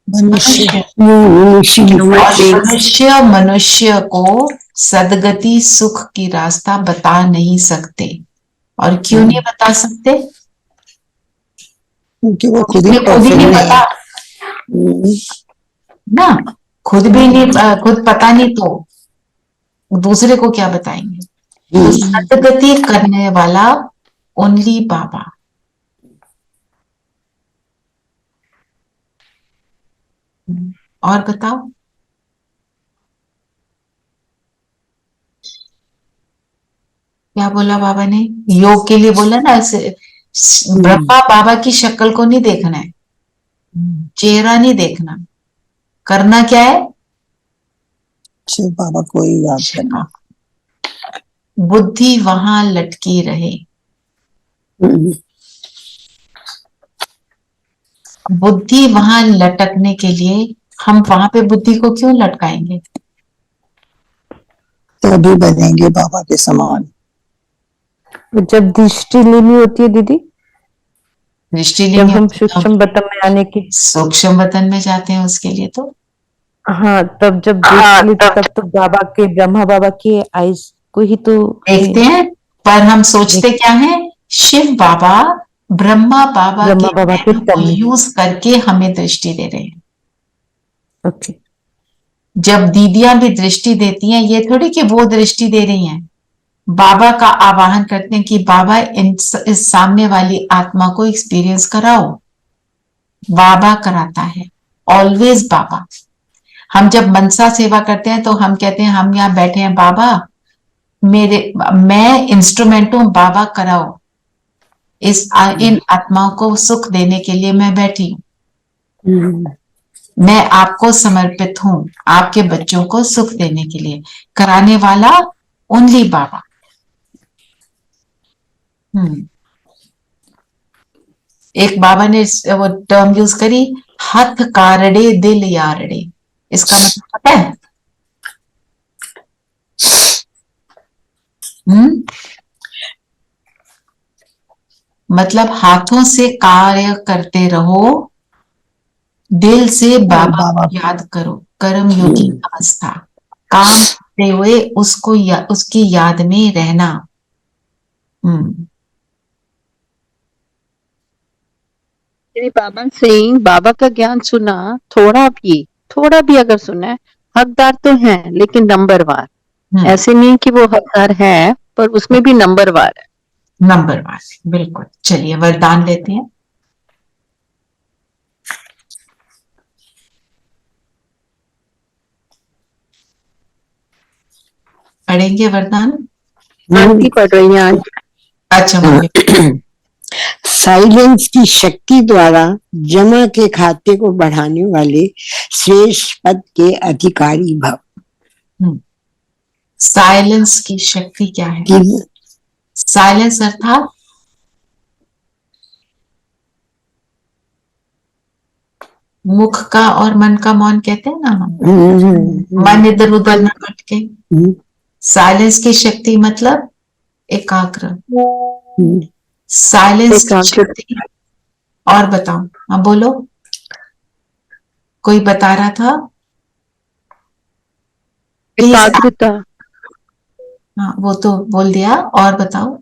मनुष्य। मनुष्य मनुष्य को सदगति सुख की रास्ता बता नहीं सकते। और क्यों नहीं बता सकते? क्योंकि वो खुद ही खुद परफेक्ट नहीं नहीं पता है। ना, खुद भी नहीं, खुद पता नहीं तो दूसरे को क्या बताएंगे? तो सदगति करने वाला ओनली बाबा। और बताओ। क्या बोला बाबा ने? योग के लिए बोला ना, ब्रह्मा बाबा की शक्ल को नहीं देखना है, चेहरा नहीं देखना, करना क्या है? सिर्फ बाबा को ही याद करना। बुद्धि वहां लटकी रहे। बुद्धि वहां लटकने के लिए हम वहां पे बुद्धि को क्यों लटकाएंगे? तभी बनेंगे बाबा के समान। जब दृष्टि लेनी होती है दीदी, दृष्टि जब लेनी हम होती है तो सूक्ष्म वतन में आने की, सूक्ष्म वतन में जाते हैं उसके लिए तो हाँ, तब जब दृष्टि लेते तब तो बाबा के, ब्रह्मा बाबा के आईज को ही तो देखते हैं। पर हम सोचते क्या है, शिव बाबा ब्रह्मा बाबा ब्रह्मा के बाबा के नैनों को तन। यूज करके हमें दृष्टि दे रहे हैं। ओके, जब दीदियां भी दृष्टि देती हैं, ये थोड़ी कि वो दृष्टि दे रही हैं, बाबा का आवाहन करते हैं कि बाबा इस सामने वाली आत्मा को एक्सपीरियंस कराओ। बाबा कराता है, ऑलवेज बाबा। हम जब मनसा सेवा करते हैं तो हम कहते हैं हम यहाँ बैठे हैं बाबा, मैं इंस्ट्रूमेंट हूं, बाबा कराओ। इन आत्माओं को सुख देने के लिए मैं बैठी हूं। मैं आपको समर्पित हूं, आपके बच्चों को सुख देने के लिए। कराने वाला ओनली बाबा। एक बाबा ने वो टर्म यूज करी, हथ कारड़े दिल यारड़े। इसका मतलब पता है? मतलब हाथों से कार्य करते रहो, दिल से बाबा को याद करो। कर्म योगी अवस्था, काम करते हुए उसको उसकी याद में रहना। बाबा से बाबा का ज्ञान सुना, थोड़ा भी अगर सुना है, हकदार तो हैं लेकिन नंबरवार। ऐसे नहीं कि वो हकदार है, पर उसमें भी नंबरवार है। नंबरवार, बिल्कुल। चलिए वरदान लेते हैं। पढ़ेंगे वरदान? मम्मी पढ़ रही हैं आज। अच्छा मम्मी। साइलेंस की शक्ति द्वारा जमा के खाते को बढ़ाने वाले श्रेष्ठ पद के अधिकारी भव। साइलेंस की शक्ति क्या है? साइलेंस अर्थात मुख का और मन का मौन कहते हैं ना हम। मन इधर उधर न भटके। साइलेंस की शक्ति मतलब एकाग्र। साइलेंस की शक्ति। और बताओ, हाँ बोलो, कोई बता रहा था? एकाग्रता। हाँ वो तो बोल दिया, और बताओ।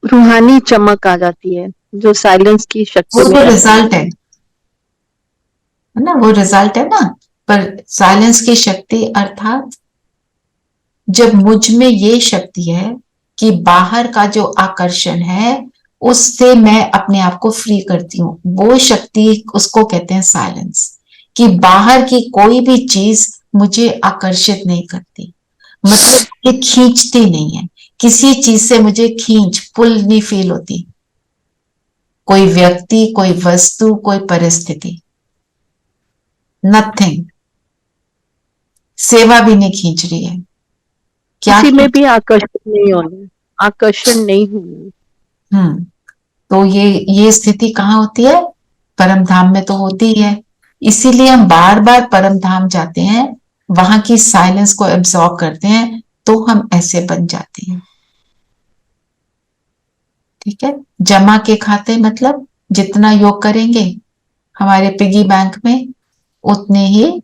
रूहानी चमक आ जाती है जो साइलेंस की शक्ति। वो तो रिजल्ट है ना, वो रिजल्ट है ना। पर साइलेंस की शक्ति अर्थात जब मुझ में ये शक्ति है कि बाहर का जो आकर्षण है उससे मैं अपने आप को फ्री करती हूँ, वो शक्ति, उसको कहते हैं साइलेंस। कि बाहर की कोई भी चीज मुझे आकर्षित नहीं करती, मतलब ये खींचती नहीं है। किसी चीज से मुझे पुल नहीं फील होती। कोई व्यक्ति, कोई वस्तु, कोई परिस्थिति, नथिंग। सेवा भी नहीं खींच रही है। क्या किसी में भी आकर्षण नहीं होना। तो ये स्थिति कहाँ होती है? परम धाम में तो होती ही है। इसीलिए हम बार बार परम धाम जाते हैं, वहां की साइलेंस को एब्जॉर्ब करते हैं, तो हम ऐसे बन जाते हैं। ठीक है। जमा के खाते मतलब जितना योग करेंगे हमारे पिगी बैंक में, उतने ही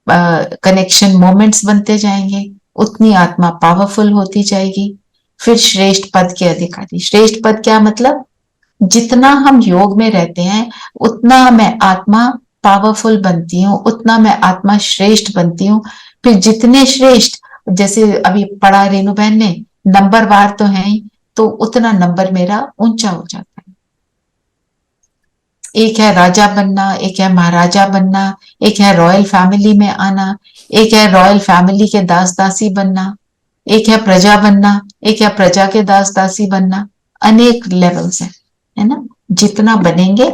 कनेक्शन मोमेंट्स बनते जाएंगे, उतनी आत्मा पावरफुल होती जाएगी। फिर श्रेष्ठ पद के अधिकारी। श्रेष्ठ पद क्या मतलब? जितना हम योग में रहते हैं उतना मैं आत्मा पावरफुल बनती हूँ, उतना मैं आत्मा श्रेष्ठ बनती हूँ। फिर जितने श्रेष्ठ, जैसे अभी पढ़ा रेणु बहन ने, नंबरवार तो है ही, तो उतना नंबर मेरा ऊंचा हो जाता है। एक है राजा बनना, एक है महाराजा बनना, एक है रॉयल फैमिली में आना, एक है रॉयल फैमिली के दास दासी बनना, एक है प्रजा बनना, एक है प्रजा के दास दासी बनना। अनेक लेवल्स है ना। जितना बनेंगे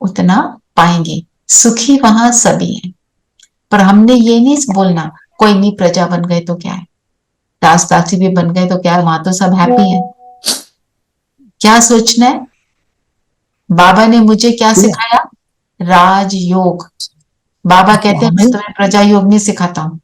उतना पाएंगे। सुखी वहां सभी हैं, पर हमने ये नहीं बोलना कोई नहीं, प्रजा बन गए तो क्या है, दास दासी भी बन गए तो क्या है, वहां तो सब हैप्पी है। क्या सोचना है? बाबा ने मुझे क्या सिखाया? राजयोग। बाबा कहते हैं मैं तुम्हें प्रजा योग नहीं सिखाता हूं।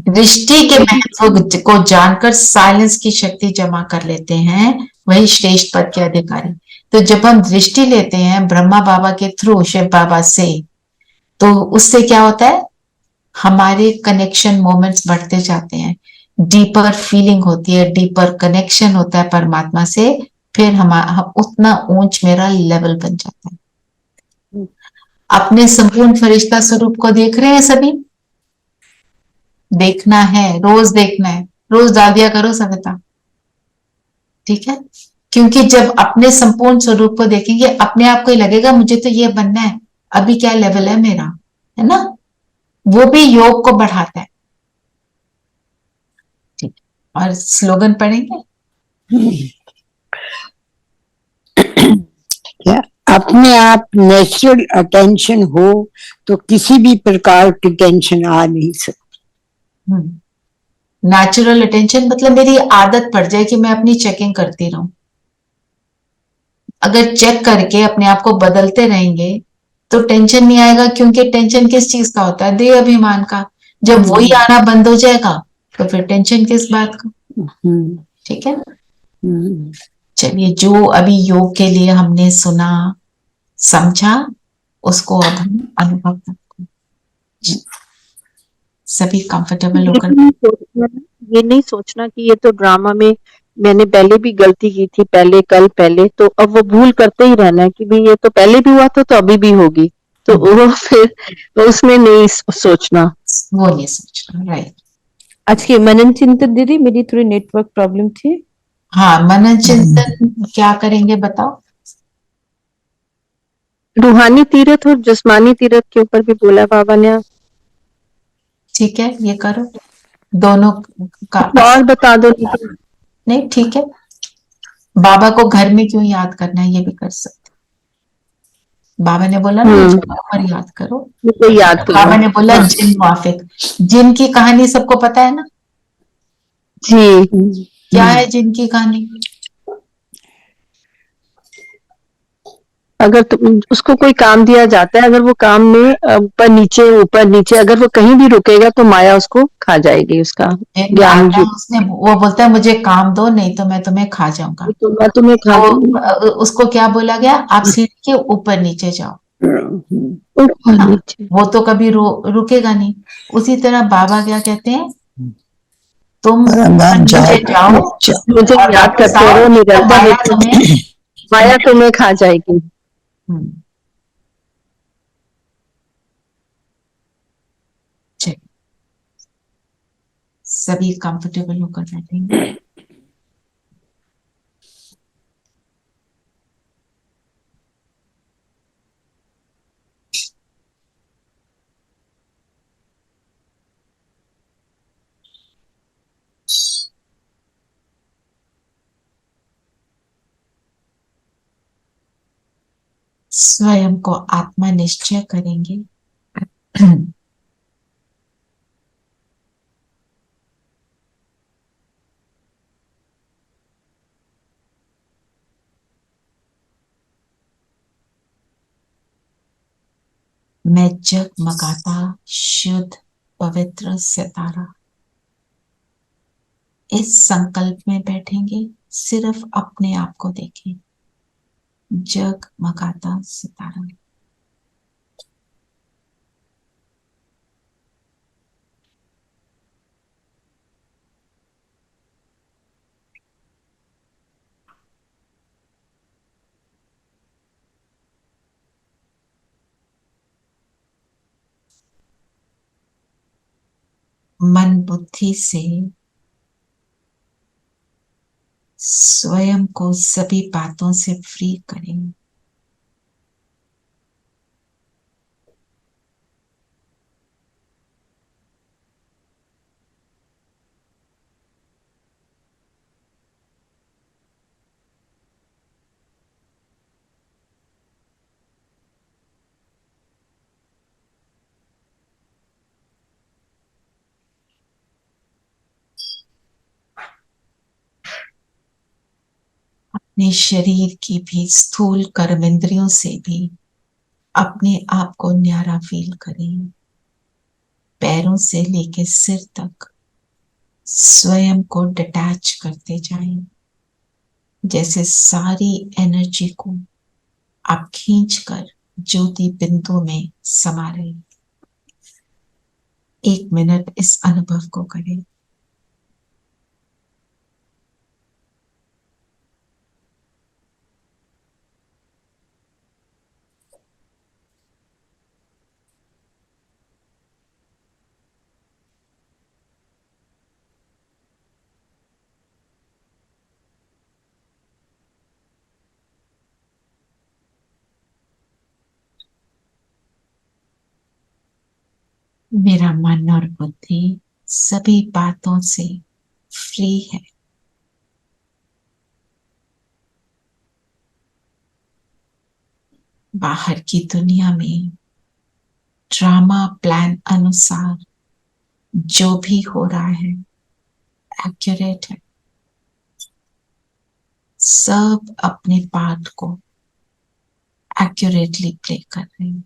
दृष्टि के महत्व को जानकर साइलेंस की शक्ति जमा कर लेते हैं, वही श्रेष्ठ पद के अधिकारी। तो जब हम दृष्टि लेते हैं ब्रह्मा बाबा के थ्रू, शिव बाबा से, तो उससे क्या होता है? हमारे कनेक्शन मोमेंट्स बढ़ते जाते हैं, डीपर फीलिंग होती है, डीपर कनेक्शन होता है परमात्मा से। फिर हम उतना ऊंच मेरा लेवल बन जाता है। अपने संपूर्ण फरिश्ता स्वरूप को देख रहे हैं सभी? देखना है, रोज देखना है, रोज डाल दिया करो सविता, ठीक है? क्योंकि जब अपने संपूर्ण स्वरूप को देखेंगे, अपने आप को ही लगेगा मुझे तो ये बनना है, अभी क्या लेवल है मेरा, है ना? वो भी योग को बढ़ाता है। ठीक, और स्लोगन पढ़ेंगे? क्या अपने आप नेचुरल अटेंशन हो तो किसी भी प्रकार की टेंशन आ नहीं सकती। नेचुरल अटेंशन मतलब मेरी आदत पड़ जाए कि मैं अपनी चेकिंग करती रहूं। अगर चेक करके अपने आप को बदलते रहेंगे तो टेंशन नहीं आएगा, क्योंकि टेंशन किस चीज का होता है? देह अभिमान का। जब वही आना बंद हो जाएगा तो फिर टेंशन किस बात का? ठीक है ना? चलिए, जो अभी योग के लिए हमने सुना समझा, उसको अब हम अनुभव करते हैं। सभी कंफर्टेबल होकर ये नहीं सोचना कि ये तो ड्रामा में मैंने पहले भी गलती की थी, पहले कल पहले, तो अब वो भूल करते ही रहना है कि भाई ये तो पहले भी हुआ था तो अभी भी होगी, तो वो फिर उसमें नहीं सोचना, वो नहीं सोचना। राइट। आज की मनन चिंतन दीदी, मेरी थोड़ी नेटवर्क प्रॉब्लम थी। हाँ, मनन चिंतन क्या करेंगे बताओ? रूहानी तीरथ और जिस्मानी तीरथ के ऊपर भी बोला बाबा ने। ठीक है, ये करो दोनों का। और बता दो। नहीं, ठीक है। बाबा को घर में क्यों याद करना है, ये भी कर सकते। बाबा ने बोला ना जगह पर याद करो। याद बाबा ने बोला जिन वाफिक। जिन की कहानी सबको पता है ना? जी। क्या है जिन की कहानी? अगर उसको कोई काम दिया जाता है, अगर वो काम में ऊपर नीचे अगर वो कहीं भी रुकेगा तो माया उसको खा जाएगी, उसका ज्ञान आता है उसने, वो बोलता है मुझे काम दो नहीं तो मैं तुम्हें खा जाऊंगा। तो मैं तुम्हें खा तो उसको क्या बोला गया? आप सीढ़ी के ऊपर नीचे जाओ। वो तो कभी रुकेगा नहीं। उसी तरह बाबा क्या कहते हैं? तुम नीचे जाओ, मुझे याद करते रहो निरंतर, माया तुम्हें खा जाएगी। सभी कंफर्टेबल होकर बैठेंगे। स्वयं को आत्मा निश्चय करेंगे। मैं जगमगाता शुद्ध पवित्र सितारा, इस संकल्प में बैठेंगे, सिर्फ अपने आप को देखें। जगमगाता सितारा। मन बुद्धि से स्वयं को सभी बातों से फ्री करें। अपने शरीर की भी स्थूल कर्मेंद्रियों से भी अपने आप को न्यारा फील करें। पैरों से लेके सिर तक स्वयं को डिटैच करते जाएं, जैसे सारी एनर्जी को आप खींचकर ज्योति बिंदु में समा रहे। 1 मिनट इस अनुभव को करें। मेरा मन और बुद्धि सभी बातों से फ्री है। बाहर की दुनिया में ड्रामा प्लान अनुसार जो भी हो रहा है एक्यूरेट है। सब अपने पार्ट को एक्यूरेटली प्ले कर रहे हैं।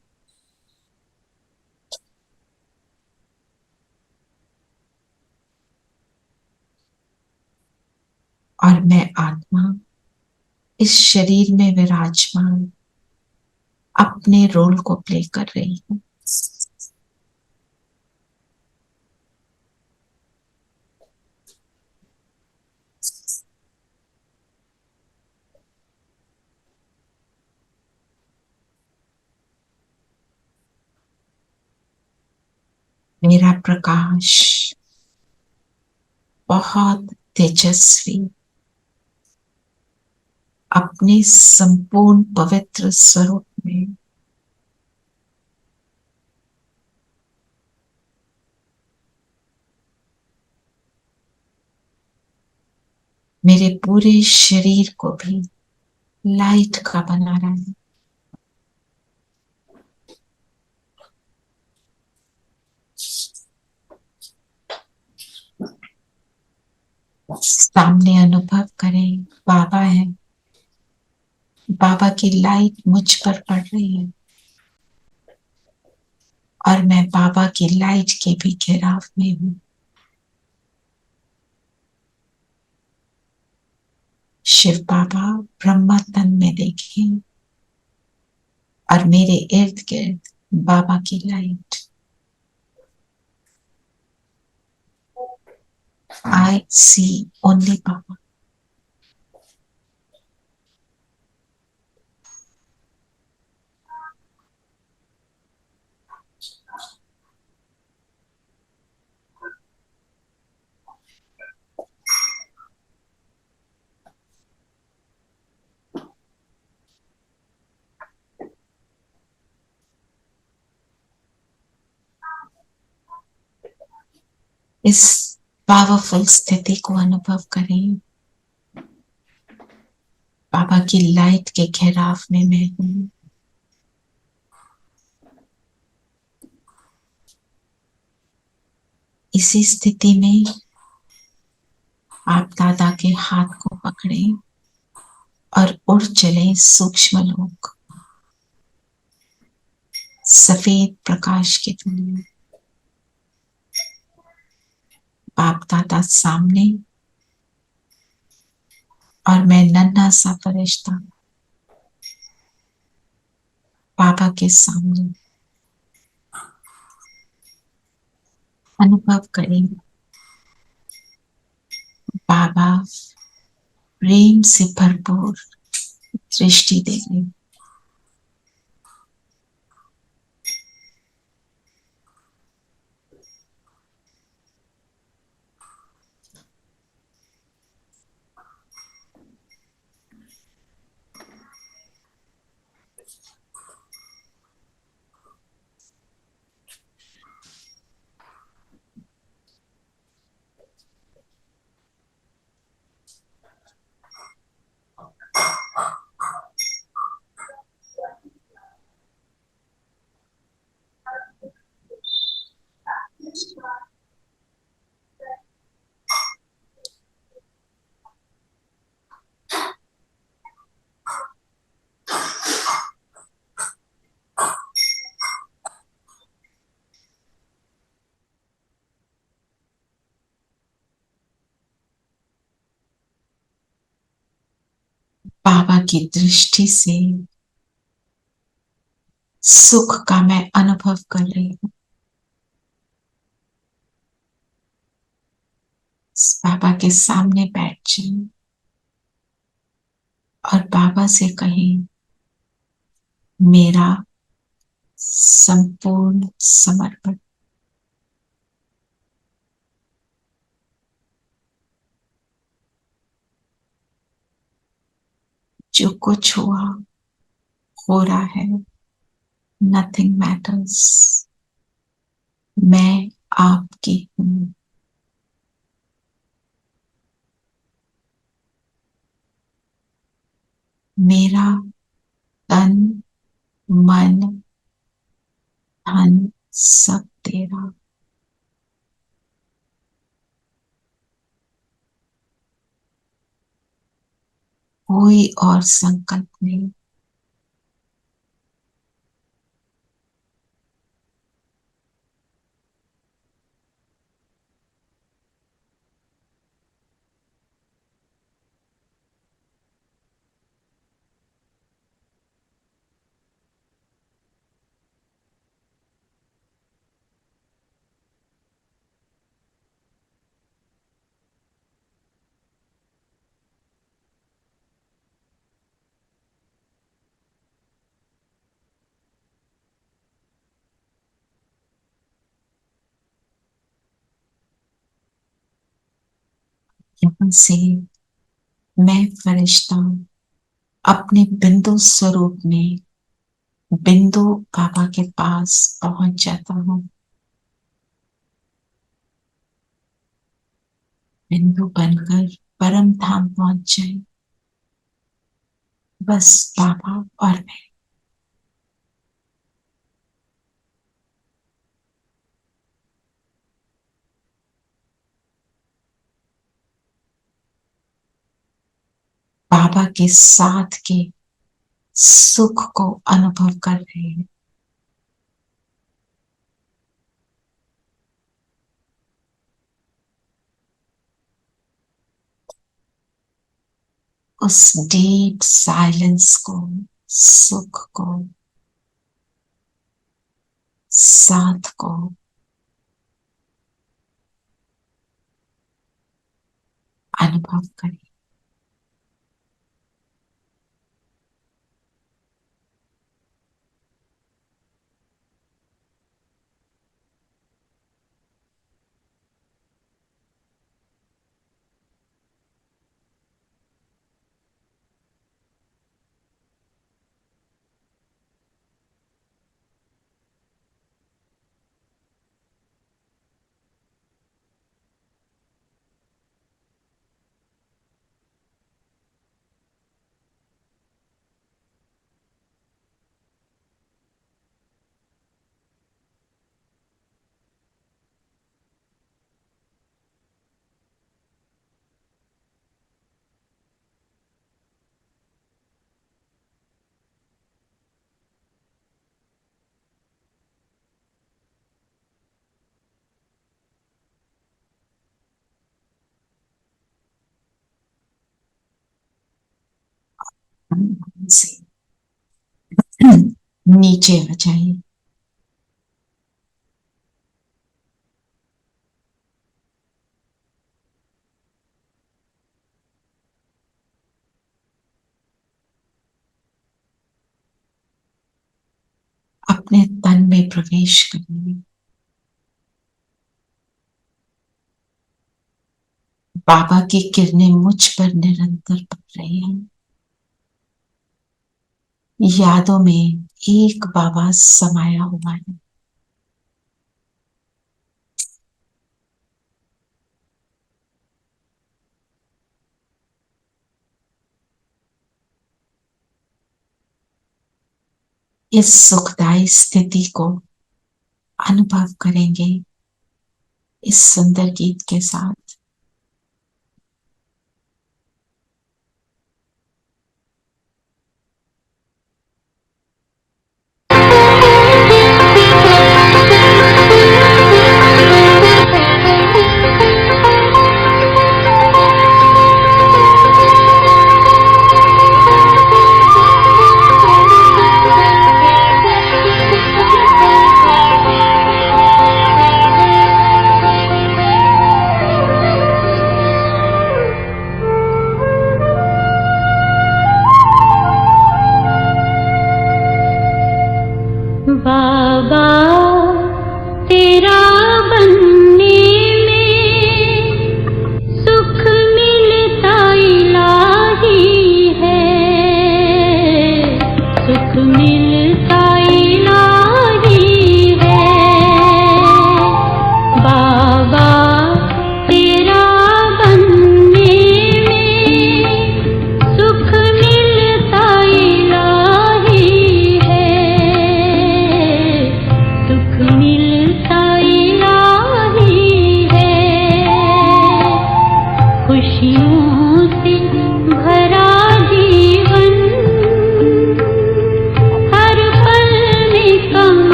और मैं आत्मा इस शरीर में विराजमान अपने रोल को प्ले कर रही हूँ। मेरा प्रकाश बहुत तेजस्वी अपने संपूर्ण पवित्र स्वरूप में मेरे पूरे शरीर को भी लाइट का बना रहा है। सामने अनुभव करें बाबा है। बाबा की लाइट मुझ पर पड़ रही है और मैं बाबा की लाइट के भी घेराव में हूँ। शिव बाबा ब्रह्मा तन में देखें और मेरे इर्द गिर्द बाबा की light. I see only Baba. इस पावरफुल स्थिति को अनुभव करें। बाबा की लाइट के घेराव में मैं हूँ। इसी स्थिति में आप दादा के हाथ को पकड़ें और उड़ चले सूक्ष्म लोक, सफेद प्रकाश की दुनिया। बाप दादा सामने और मैं नन्हा सा फरिश्ता बाबा के सामने। अनुभव करें बाबा प्रेम से भरपूर दृष्टि दे रहे। बाबा की दृष्टि से सुख का मैं अनुभव कर रही हूं। बाबा के सामने बैठ जाएं और बाबा से कहें, मेरा संपूर्ण समर्पण। जो कुछ हुआ हो रहा है, नथिंग मैटर्स। मैं आपकी हूं। मेरा तन मन धन सब तेरा। कोई और संकल्प नहीं। यहां से मैं फरिश्ता अपने बिंदु स्वरूप में बिंदु बाबा के पास पहुंच जाता हूं। बिंदु बनकर परम धाम पहुंच जाए। बस बाबा और मैं। बाबा के साथ के सुख को अनुभव कर रहे हैं। उस डीप साइलेंस को, सुख को, साथ को अनुभव करें। से नीचे आ जाइए। अपने तन में प्रवेश करिए। बाबा की किरणें मुझ पर निरंतर पड़ रही हैं। यादों में एक बाबा समाया हुआ है। इस सुखदायी स्थिति को अनुभव करेंगे इस सुंदर गीत के साथ।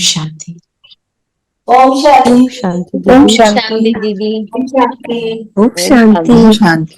शांति। ओम शांति ओम शांति दीदी। ओम शांति शांति।